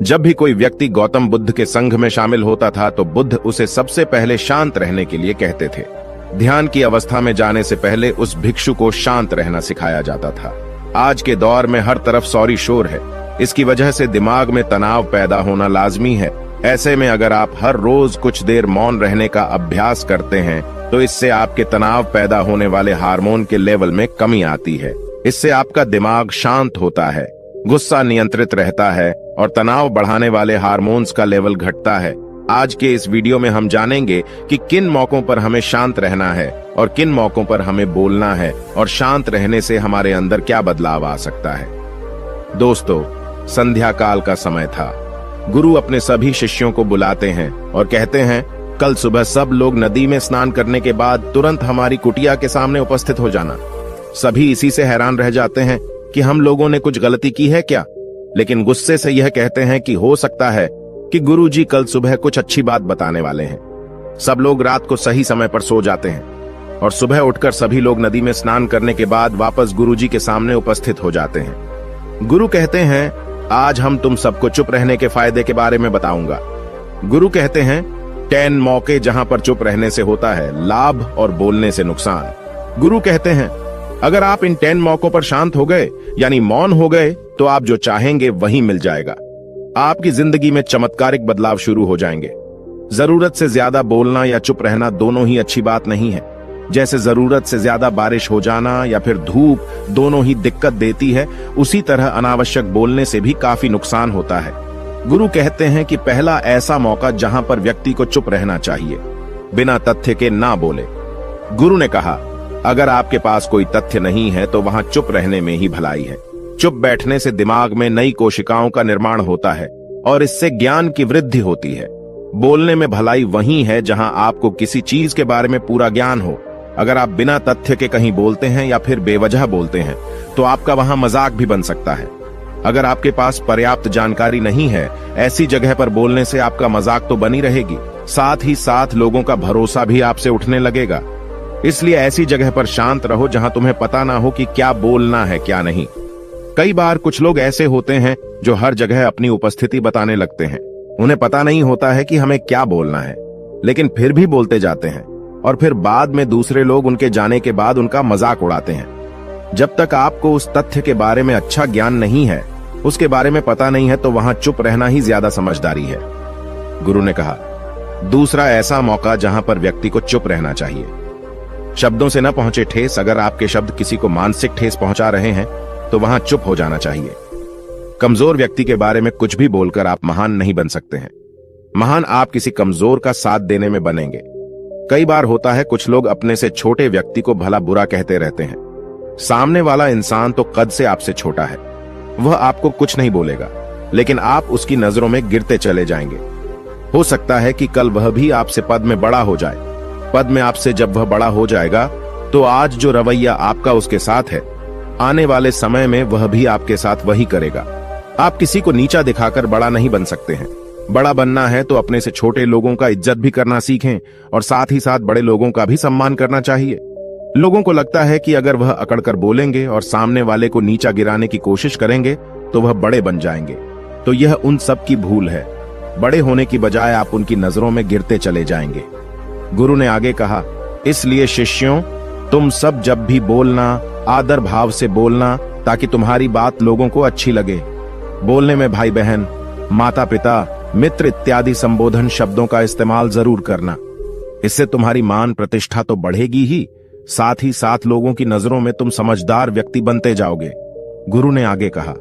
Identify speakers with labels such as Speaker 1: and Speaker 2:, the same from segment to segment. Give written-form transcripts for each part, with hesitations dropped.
Speaker 1: जब भी कोई व्यक्ति गौतम बुद्ध के संघ में शामिल होता था तो बुद्ध उसे सबसे पहले शांत रहने के लिए कहते थे। ध्यान की अवस्था में जाने से पहले उस भिक्षु को शांत रहना सिखाया जाता था। आज के दौर में हर तरफ सौरी शोर है। इसकी वजह से दिमाग में तनाव पैदा होना लाजमी है। ऐसे में अगर आप हर रोज कुछ देर मौन रहने का अभ्यास करते हैं तो इससे आपके तनाव पैदा होने वाले हार्मोन के लेवल में कमी आती है। इससे आपका दिमाग शांत होता है, गुस्सा नियंत्रित रहता है और तनाव बढ़ाने वाले हार्मोन्स का लेवल घटता है। आज के इस वीडियो में हम जानेंगे कि किन मौकों पर हमें शांत रहना है और किन मौकों पर हमें बोलना है और शांत रहने से हमारे अंदर क्या बदलाव आ सकता है। दोस्तों, संध्या काल का समय था। गुरु अपने सभी शिष्यों को बुलाते हैं और कहते हैं, कल सुबह सब लोग नदी में स्नान करने के बाद तुरंत हमारी कुटिया के सामने उपस्थित हो जाना। सभी इसी से हैरान रह जाते हैं कि हम लोगों ने कुछ गलती की है क्या, लेकिन गुस्से से यह कहते हैं कि हो सकता है कि गुरुजी कल सुबह कुछ अच्छी बात बताने वाले हैं। सब लोग रात को सही समय पर सो जाते हैं और सुबह उठकर सभी लोग नदी में स्नान करने के बाद वापस गुरुजी के सामने उपस्थित हो जाते हैं। गुरु कहते हैं, आज हम तुम सबको चुप रहने के फायदे के बारे में बताऊंगा। गुरु कहते हैं, 10 मौके जहां पर चुप रहने से होता है लाभ और बोलने से नुकसान। गुरु कहते हैं, अगर आप इन 10 मौकों पर शांत हो गए यानी मौन हो गए तो आप जो चाहेंगे वही मिल जाएगा। आपकी जिंदगी में चमत्कारिक बदलाव शुरू हो जाएंगे। जरूरत से ज्यादा बोलना या चुप रहना दोनों ही अच्छी बात नहीं है। जैसे जरूरत से ज्यादा बारिश हो जाना या फिर धूप दोनों ही दिक्कत देती है, उसी तरह अनावश्यक बोलने से भी काफी नुकसान होता है। गुरु कहते हैं कि पहला ऐसा मौका जहां पर व्यक्ति को चुप रहना चाहिए, बिना तथ्य के ना बोले। गुरु ने कहा, अगर आपके पास कोई तथ्य नहीं है तो वहां चुप रहने में ही भलाई है। चुप बैठने से दिमाग में नई कोशिकाओं का निर्माण होता है और इससे ज्ञान की वृद्धि होती है। बोलने में भलाई वही है जहां आपको किसी चीज के बारे में पूरा ज्ञान हो। अगर आप बिना तथ्य के कहीं बोलते हैं या फिर बेवजह बोलते हैं तो आपका वहां मजाक भी बन सकता है। अगर आपके पास पर्याप्त जानकारी नहीं है, ऐसी जगह पर बोलने से आपका मजाक तो बनी रहेगी, साथ ही साथ लोगों का भरोसा भी आपसे उठने लगेगा। इसलिए ऐसी जगह पर शांत रहो जहां तुम्हें पता ना हो कि क्या बोलना है क्या नहीं। कई बार कुछ लोग ऐसे होते हैं जो हर जगह अपनी उपस्थिति बताने लगते हैं। उन्हें पता नहीं होता है कि हमें क्या बोलना है, लेकिन फिर भी बोलते जाते हैं और फिर बाद में दूसरे लोग उनके जाने के बाद उनका मजाक उड़ाते हैं। जब तक आपको उस तथ्य के बारे में अच्छा ज्ञान नहीं है, उसके बारे में पता नहीं है, तो वहां चुप रहना ही ज्यादा समझदारी है। गुरु ने कहा, दूसरा ऐसा मौका जहां पर व्यक्ति को चुप रहना चाहिए। शब्दों से न पहुंचे ठेस। अगर आपके शब्द किसी को मानसिक ठेस पहुंचा रहे हैं तो वहां चुप हो जाना चाहिए। कमजोर व्यक्ति के बारे में कुछ भी बोलकर आप महान नहीं बन सकते हैं। महान आप किसी कमजोर का साथ देने में बनेंगे। कई बार होता है कुछ लोग अपने से छोटे व्यक्ति को भला बुरा कहते रहते हैं। सामने वाला इंसान तो कद से आपसे छोटा है, वह आपको कुछ नहीं बोलेगा, लेकिन आप उसकी नजरों में गिरते चले जाएंगे। हो सकता है कि कल वह भी आपसे पद में बड़ा हो जाए। पद में आपसे जब वह बड़ा हो जाएगा तो आज जो रवैया आपका उसके साथ है, आने वाले समय में वह भी आपके साथ वही करेगा। आप किसी को नीचा दिखाकर बड़ा नहीं बन सकते हैं। बड़ा बनना है तो अपने से छोटे लोगों का इज्जत भी करना सीखें और साथ ही साथ बड़े लोगों का भी सम्मान करना चाहिए। लोगों को लगता है कि अगर वह अकड़कर बोलेंगे और सामने वाले को नीचा गिराने की कोशिश करेंगे तो वह बड़े बन जाएंगे, तो यह उन सब की भूल है। बड़े होने की बजाय आप उनकी नजरों में गिरते चले जाएंगे। गुरु ने आगे कहा, इसलिए शिष्यों, तुम सब जब भी बोलना आदर भाव से बोलना ताकि तुम्हारी बात लोगों को अच्छी लगे। बोलने में भाई बहन, माता पिता, मित्र इत्यादि संबोधन शब्दों का इस्तेमाल जरूर करना। इससे तुम्हारी मान प्रतिष्ठा तो बढ़ेगी ही, साथ ही साथ लोगों की नजरों में तुम समझदार व्यक्ति बनते जाओगे। गुरु ने आगे कहा,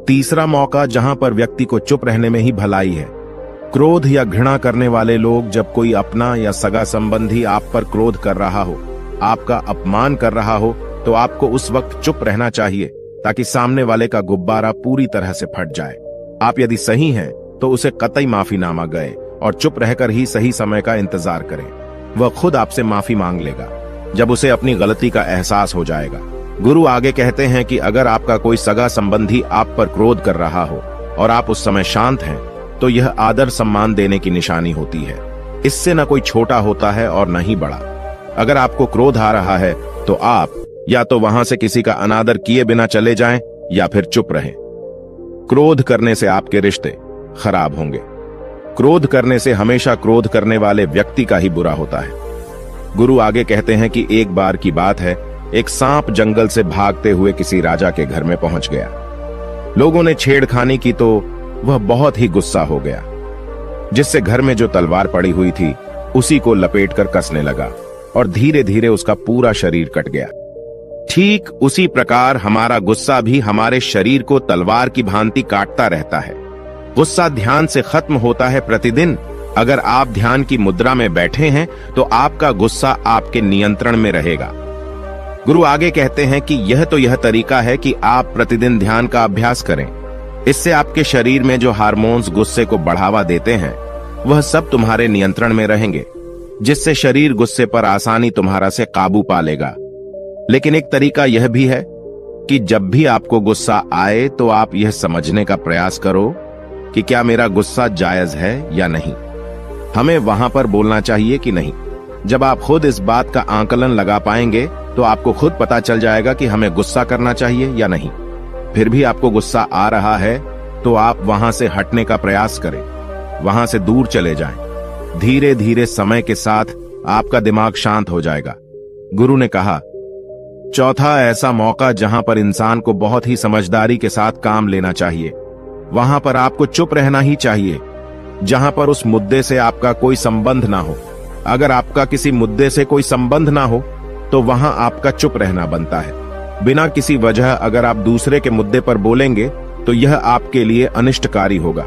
Speaker 1: तीसरा मौका जहां पर व्यक्ति को चुप रहने में ही भलाई है। क्रोध या घृणा करने वाले लोग, जब कोई अपना या सगा संबंधी आप पर क्रोध कर रहा हो, आपका अपमान कर रहा हो, तो आपको उस वक्त चुप रहना चाहिए ताकि सामने वाले का गुब्बारा पूरी तरह से फट जाए। आप यदि सही हैं तो उसे कतई माफीनामा गए और चुप रहकर ही सही समय का इंतजार करें। वह खुद आपसे माफी मांग लेगा जब उसे अपनी गलती का एहसास हो जाएगा। गुरु आगे कहते हैं कि अगर आपका कोई सगा संबंधी आप पर क्रोध कर रहा हो और आप उस समय शांत हैं, तो यह आदर सम्मान देने की निशानी होती है। इससे न कोई छोटा होता है और न ही बड़ा। अगर आपको क्रोध आ रहा है तो आप या तो वहां से किसी का अनादर किए बिना चले जाएं या फिर चुप रहें। क्रोध करने से आपके रिश्ते, खराब होंगे। क्रोध करने से हमेशा क्रोध करने वाले व्यक्ति का ही बुरा होता है। गुरु आगे कहते हैं कि एक बार की बात है, एक सांप जंगल से भागते हुए किसी राजा के घर में पहुंच गया। लोगों ने छेड़खानी की तो वह बहुत ही गुस्सा हो गया, जिससे घर में जो तलवार पड़ी हुई थी उसी को लपेटकर कसने लगा और धीरे धीरे उसका पूरा शरीर कट गया। ठीक उसी प्रकार हमारा गुस्सा भी हमारे शरीर को तलवार की भांति काटता रहता है। गुस्सा ध्यान से खत्म होता है प्रतिदिन। अगर आप ध्यान की मुद्रा में बैठे हैं तो आपका गुस्सा आपके नियंत्रण में रहेगा। गुरु आगे कहते हैं कि यह तरीका है कि आप प्रतिदिन ध्यान का अभ्यास करें। इससे आपके शरीर में जो हार्मोन्स गुस्से को बढ़ावा देते हैं वह सब तुम्हारे नियंत्रण में रहेंगे, जिससे शरीर गुस्से पर आसानी तुम्हारा से काबू पा लेगा। लेकिन एक तरीका यह भी है कि जब भी आपको गुस्सा आए तो आप यह समझने का प्रयास करो कि क्या मेरा गुस्सा जायज है या नहीं। हमें वहां पर बोलना चाहिए कि नहीं। जब आप खुद इस बात का आकलन लगा पाएंगे तो आपको खुद पता चल जाएगा कि हमें गुस्सा करना चाहिए या नहीं। फिर भी आपको गुस्सा आ रहा है तो आप वहां से हटने का प्रयास करें, वहां से दूर चले जाएं। धीरे धीरे समय के साथ आपका दिमाग शांत हो जाएगा। गुरु ने कहा, चौथा ऐसा मौका जहां पर इंसान को बहुत ही समझदारी के साथ काम लेना चाहिए, वहां पर आपको चुप रहना ही चाहिए। जहां पर उस मुद्दे से आपका कोई संबंध ना हो। अगर आपका किसी मुद्दे से कोई संबंध ना हो तो वहां आपका चुप रहना बनता है। बिना किसी वजह अगर आप दूसरे के मुद्दे पर बोलेंगे तो यह आपके लिए अनिष्टकारी होगा।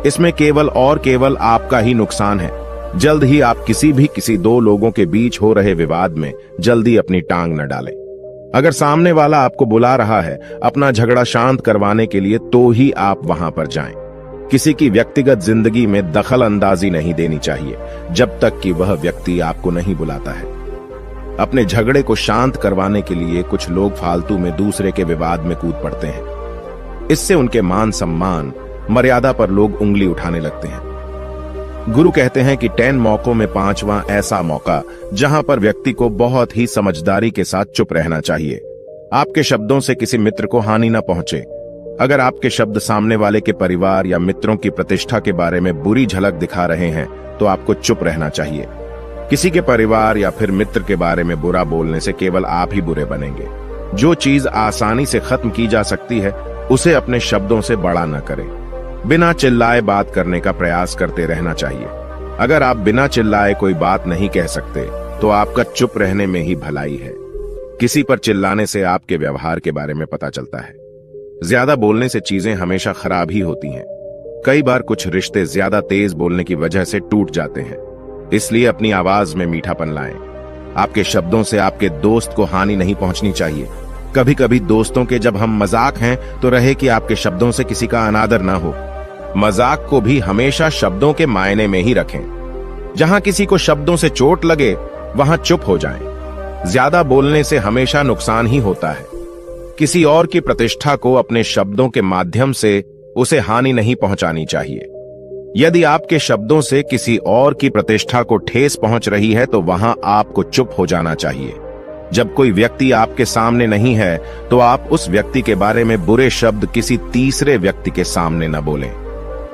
Speaker 1: इसमें केवल और केवल आपका ही नुकसान है। जल्द ही आप किसी दो लोगों के बीच हो रहे विवाद में जल्दी अपनी टांग न डालें। अगर सामने वाला आपको बुला रहा है अपना झगड़ा शांत करवाने के लिए तो ही आप वहां पर जाएं। किसी की व्यक्तिगत जिंदगी में दखल अंदाजी नहीं देनी चाहिए जब तक कि वह व्यक्ति आपको नहीं बुलाता है। अपने झगड़े को शांत करवाने के लिए कुछ लोग फालतू में दूसरे के विवाद में कूद पड़ते हैं। इससे उनके मान सम्मान मर्यादा पर लोग उंगली उठाने लगते हैं। गुरु कहते हैं कि 10 मौकों में 5वां ऐसा मौका जहां पर व्यक्ति को बहुत ही समझदारी के साथ चुप रहना चाहिए। आपके शब्दों से किसी मित्र को हानि न पहुंचे। अगर आपके शब्द सामने वाले के परिवार या मित्रों की प्रतिष्ठा के बारे में बुरी झलक दिखा रहे हैं तो आपको चुप रहना चाहिए। किसी के परिवार या फिर मित्र के बारे में बुरा बोलने से केवल आप ही बुरे बनेंगे। जो चीज आसानी से खत्म की जा सकती है उसे अपने शब्दों से बड़ा न करें। बिना चिल्लाए बात करने का प्रयास करते रहना चाहिए। अगर आप बिना चिल्लाए कोई बात नहीं कह सकते तो आपका चुप रहने में ही भलाई है। किसी पर चिल्लाने से आपके व्यवहार के बारे में पता चलता है। ज्यादा बोलने से चीजें हमेशा खराब ही होती हैं। कई बार कुछ रिश्ते ज्यादा तेज बोलने की वजह से टूट जाते हैं। इसलिए अपनी आवाज में मीठापन लाएं। आपके शब्दों से आपके दोस्त को हानि नहीं पहुंचनी चाहिए। कभी कभी दोस्तों के जब हम मजाक हैं तो रहे कि आपके शब्दों से किसी का अनादर ना हो। मजाक को भी हमेशा शब्दों के मायने में ही रखें। जहां किसी को शब्दों से चोट लगे वहां चुप हो जाएं। ज्यादा बोलने से हमेशा नुकसान ही होता है। किसी और की प्रतिष्ठा को अपने शब्दों के माध्यम से उसे हानि नहीं पहुंचानी चाहिए। यदि आपके शब्दों से किसी और की प्रतिष्ठा को ठेस पहुंच रही है तो वहां आपको चुप हो जाना चाहिए। जब कोई व्यक्ति आपके सामने नहीं है तो आप उस व्यक्ति के बारे में बुरे शब्द किसी तीसरे व्यक्ति के सामने न बोलें।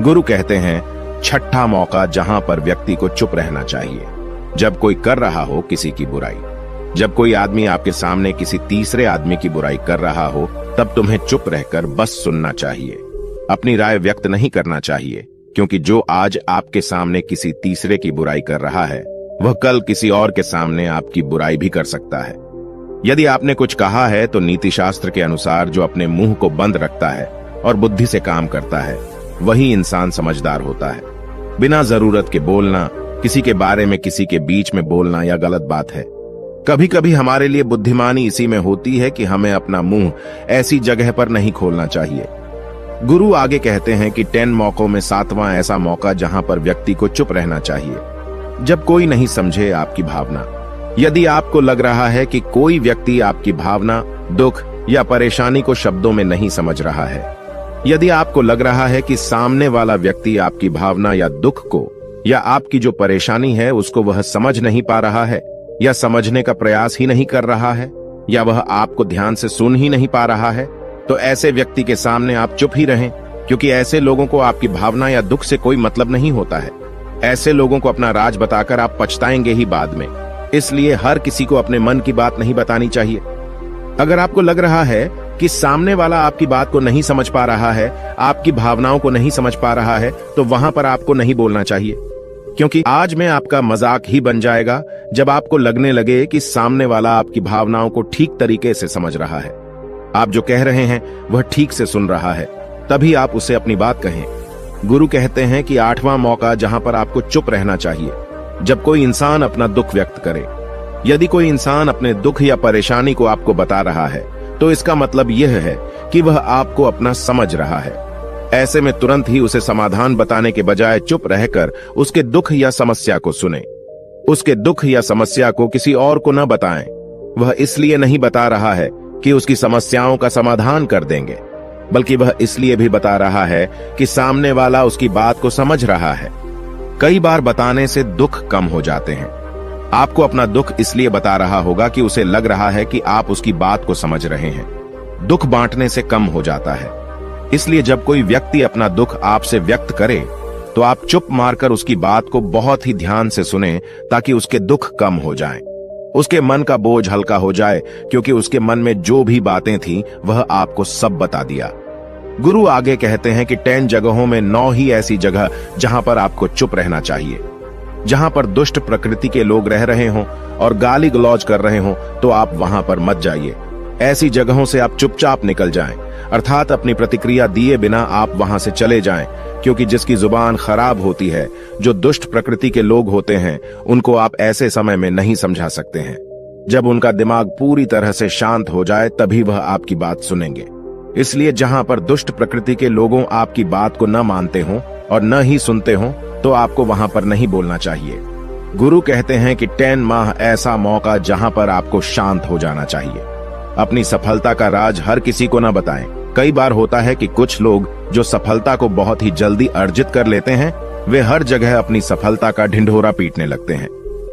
Speaker 1: गुरु कहते हैं, छठा मौका जहां पर व्यक्ति को चुप रहना चाहिए, जब कोई कर रहा हो किसी की बुराई। जब कोई आदमी आपके सामने किसी तीसरे आदमी की बुराई कर रहा हो तब तुम्हें चुप रहकर बस सुनना चाहिए। अपनी राय व्यक्त नहीं करना चाहिए, क्योंकि जो आज आपके सामने किसी तीसरे की बुराई कर रहा है वह कल किसी और के सामने आपकी बुराई भी कर सकता है। यदि आपने कुछ कहा है तो नीति शास्त्र के अनुसार जो अपने मुंह को बंद रखता है और बुद्धि से काम करता है वही इंसान समझदार होता है। बिना जरूरत के बोलना, किसी के बारे में किसी के बीच में बोलना यह गलत बात है। कभी कभी हमारे लिए बुद्धिमानी इसी में होती है कि हमें अपना मुंह ऐसी जगह पर नहीं खोलना चाहिए। गुरु आगे कहते हैं कि 10 मौकों में 7वां ऐसा मौका जहां पर व्यक्ति को चुप रहना चाहिए, जब कोई नहीं समझे आपकी भावना। यदि आपको लग रहा है कि कोई व्यक्ति आपकी भावना, दुख या परेशानी को शब्दों में नहीं समझ रहा है, यदि आपको लग रहा है कि सामने वाला व्यक्ति आपकी भावना या दुख को या आपकी जो परेशानी है उसको वह समझ नहीं पा रहा है या समझने का प्रयास ही नहीं कर रहा है या वह आपको ध्यान से सुन ही नहीं पा रहा है, तो ऐसे व्यक्ति के सामने आप चुप ही रहें। क्योंकि ऐसे लोगों को आपकी भावना या दुख से कोई मतलब नहीं होता है। ऐसे लोगों को अपना राज बताकर आप पछताएंगे ही बाद में। इसलिए हर किसी को अपने मन की बात नहीं बतानी चाहिए। अगर आपको लग रहा है कि सामने वाला आपकी बात को नहीं समझ पा रहा है, आपकी भावनाओं को नहीं समझ पा रहा है, तो वहां पर आपको नहीं बोलना चाहिए, क्योंकि आज में आपका मजाक ही बन जाएगा जब आपको लगने लगे कि सामने वाला आपकी भावनाओं को ठीक तरीके से समझ रहा है, आप जो कह रहे हैं वह ठीक से सुन रहा है, तभी आप उसे अपनी बात कहें। गुरु कहते हैं कि 8वां मौका जहां पर आपको चुप रहना चाहिए, जब कोई इंसान अपना दुख व्यक्त करे। यदि कोई इंसान अपने दुख या परेशानी को आपको बता रहा है, तो इसका मतलब यह है कि वह आपको अपना समझ रहा है। ऐसे में तुरंत ही उसे समाधान बताने के बजाय चुप रहकर उसके दुख या समस्या को सुने। उसके दुख या समस्या को किसी और को न बताएं। वह इसलिए नहीं बता रहा है कि उसकी समस्याओं का समाधान कर देंगे, बल्कि वह इसलिए भी बता रहा है कि सामने वाला उसकी बात को समझ रहा है। कई बार बताने से दुख कम हो जाते हैं। आपको अपना दुख इसलिए बता रहा होगा कि उसे लग रहा है कि आप उसकी बात को समझ रहे हैं। दुख बांटने से कम हो जाता है। इसलिए जब कोई व्यक्ति अपना दुख आपसे व्यक्त करे, तो आप चुप मारकर उसकी बात को बहुत ही ध्यान से सुनें, ताकि उसके दुख कम हो जाएं। उसके मन का बोझ हल्का हो जाए, क्योंकि उसके मन में जो भी बातें थीं, वह आपको सब बता दिया। गुरु आगे कहते हैं कि 10 जगहों में 9 ही ऐसी जगह जहां पर आपको चुप रहना चाहिए। जहां पर दुष्ट प्रकृति के लोग रह रहे हों और गाली गलौज कर रहे हों, तो आप वहां पर मत जाइए। ऐसी जगहों से आप चुपचाप निकल जाएं, अर्थात अपनी प्रतिक्रिया दिए बिना आप वहां से चले जाएं, क्योंकि जिसकी जुबान खराब होती है, जो दुष्ट प्रकृति के लोग होते हैं, उनको आप ऐसे समय में नहीं समझा सकते हैं। जब उनका दिमाग पूरी तरह से शांत हो जाए, तभी वह आपकी बात सुनेंगे। इसलिए जहां पर दुष्ट प्रकृति के लोगों आपकी बात को न मानते हों और न ही सुनते हों, तो आपको वहां पर नहीं बोलना चाहिए। गुरु कहते हैं कि 10 माह ऐसा मौका जहां पर आपको शांत हो जाना चाहिए। अपनी सफलता का राज हर किसी को न बताएं। कई बार होता है कि कुछ लोग जो सफलता को बहुत ही जल्दी अर्जित कर लेते हैं, वे हर जगह अपनी सफलता का ढिंढोरा पीटने लगते हैं।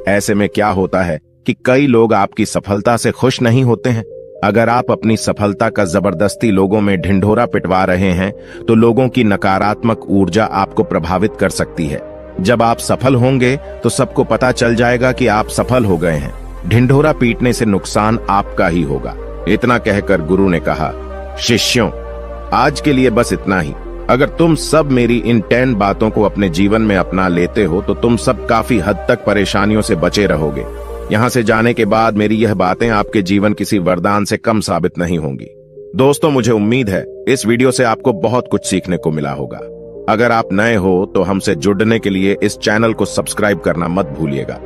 Speaker 1: ऐसे में क्या होता है कि कई लोग आपकी सफलता से खुश नहीं होते हैं। अगर आप अपनी सफलता का जबरदस्ती लोगों में ढिंढोरा पिटवा रहे हैं, तो लोगों की नकारात्मक ऊर्जा आपको प्रभावित कर सकती है। जब आप सफल होंगे, तो सबको पता चल जाएगा कि आप सफल हो गए हैं। ढिंढोरा पीटने से नुकसान आपका ही होगा। इतना कहकर गुरु ने कहा, शिष्यों, आज के लिए बस इतना ही। अगर तुम सब मेरी इन 10 बातों को अपने जीवन में अपना लेते हो, तो तुम सब काफी हद तक परेशानियों से बचे रहोगे। यहां से जाने के बाद मेरी यह बातें आपके जीवन किसी वरदान से कम साबित नहीं होंगी। दोस्तों, मुझे उम्मीद है इस वीडियो से आपको बहुत कुछ सीखने को मिला होगा। अगर आप नए हो तो हमसे जुड़ने के लिए इस चैनल को सब्सक्राइब करना मत भूलिएगा।